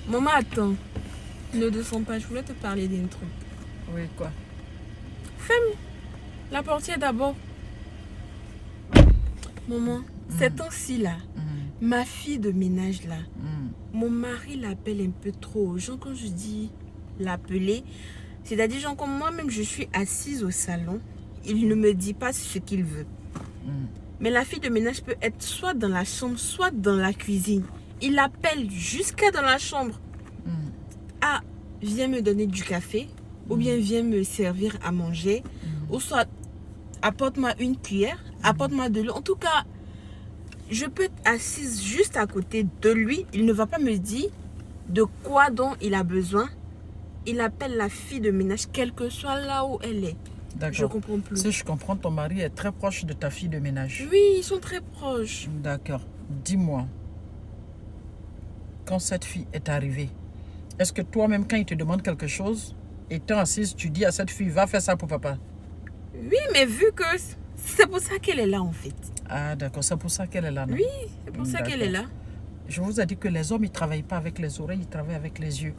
Maman, attends. Ne descends pas, je voulais te parler d'un truc. Oui, quoi? Ferme la portière d'abord. Maman, ces temps-ci là, ma fille de ménage là, mon mari l'appelle un peu trop. Genre quand je dis l'appeler, c'est-à-dire genre comme moi-même je suis assise au salon, il ne me dit pas ce qu'il veut. Mais la fille de ménage peut être soit dans la chambre, soit dans la cuisine. Il l'appelle jusqu'à dans la chambre. Ah, viens me donner du café, ou bien viens me servir à manger, ou soit apporte-moi une cuillère, apporte-moi de l'eau. En tout cas, je peux être assise juste à côté de lui. Il ne va pas me dire de quoi dont il a besoin. Il appelle la fille de ménage, quelle que soit là où elle est. D'accord. Je comprends plus. Si je comprends, ton mari est très proche de ta fille de ménage. Oui, ils sont très proches. D'accord. Dis-moi, quand cette fille est arrivée, est-ce que toi-même, quand il te demande quelque chose, étant assise, tu dis à cette fille, va faire ça pour papa? Oui, mais vu que c'est pour ça qu'elle est là en fait. Ah, d'accord, c'est pour ça qu'elle est là, non? Oui, c'est pour ça qu'elle est là. Je vous ai dit que les hommes, ils ne travaillent pas avec les oreilles, ils travaillent avec les yeux.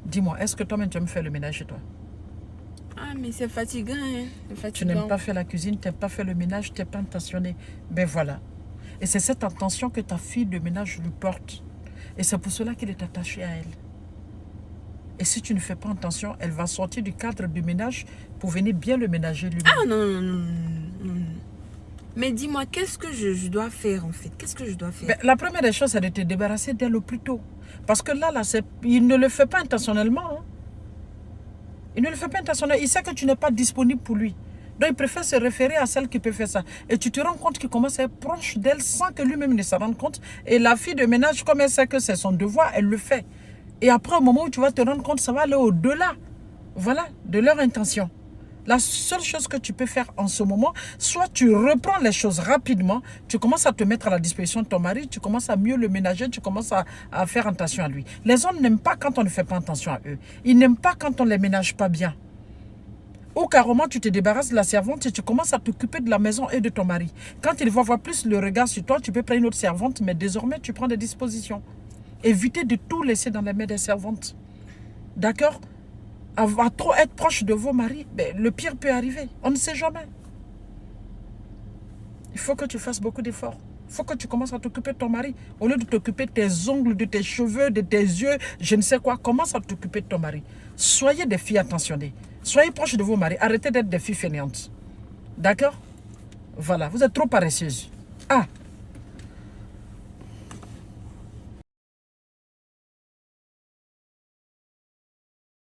Dis-moi, est-ce que toi-même, tu aimes faire le ménage chez toi? Ah, mais c'est fatigant, hein. C'est fatigant. Tu n'aimes pas faire la cuisine, tu n'aimes pas faire le ménage, tu n'es pas intentionné. Ben voilà. Et c'est cette intention que ta fille de ménage lui porte. Et c'est pour cela qu'il est attaché à elle. Et si tu ne fais pas attention, elle va sortir du cadre du ménage pour venir bien le ménager lui-même. Ah non, non, non, non, non. Mais dis-moi, qu'est-ce que je dois faire en fait? Qu'est-ce que je dois faire? Ben, la première des choses, c'est de te débarrasser d'elle au plus tôt. Parce que là, il ne le fait pas intentionnellement. Hein. Il ne le fait pas intentionnellement. Il sait que tu n'es pas disponible pour lui. Donc, il préfère se référer à celle qui peut faire ça. Et tu te rends compte qu'il commence à être proche d'elle sans que lui-même ne s'en rende compte. Et la fille de ménage, comme elle sait que c'est son devoir, elle le fait. Et après, au moment où tu vas te rendre compte, ça va aller au-delà, voilà, de leur intention. La seule chose que tu peux faire en ce moment, soit tu reprends les choses rapidement, tu commences à te mettre à la disposition de ton mari, tu commences à mieux le ménager, tu commences à faire attention à lui. Les hommes n'aiment pas quand on ne fait pas attention à eux. Ils n'aiment pas quand on ne les ménage pas bien. Ou carrément, tu te débarrasses de la servante et tu commences à t'occuper de la maison et de ton mari. Quand il va voir plus le regard sur toi, tu peux prendre une autre servante, mais désormais, tu prends des dispositions. Évitez de tout laisser dans les mains des servantes. D'accord? À trop être proche de vos maris, ben, le pire peut arriver. On ne sait jamais. Il faut que tu fasses beaucoup d'efforts. Il faut que tu commences à t'occuper de ton mari. Au lieu de t'occuper de tes ongles, de tes cheveux, de tes yeux, je ne sais quoi, commence à t'occuper de ton mari. Soyez des filles attentionnées. Soyez proches de vos maris. Arrêtez d'être des filles fainéantes. D'accord? Voilà, vous êtes trop paresseuses. Ah!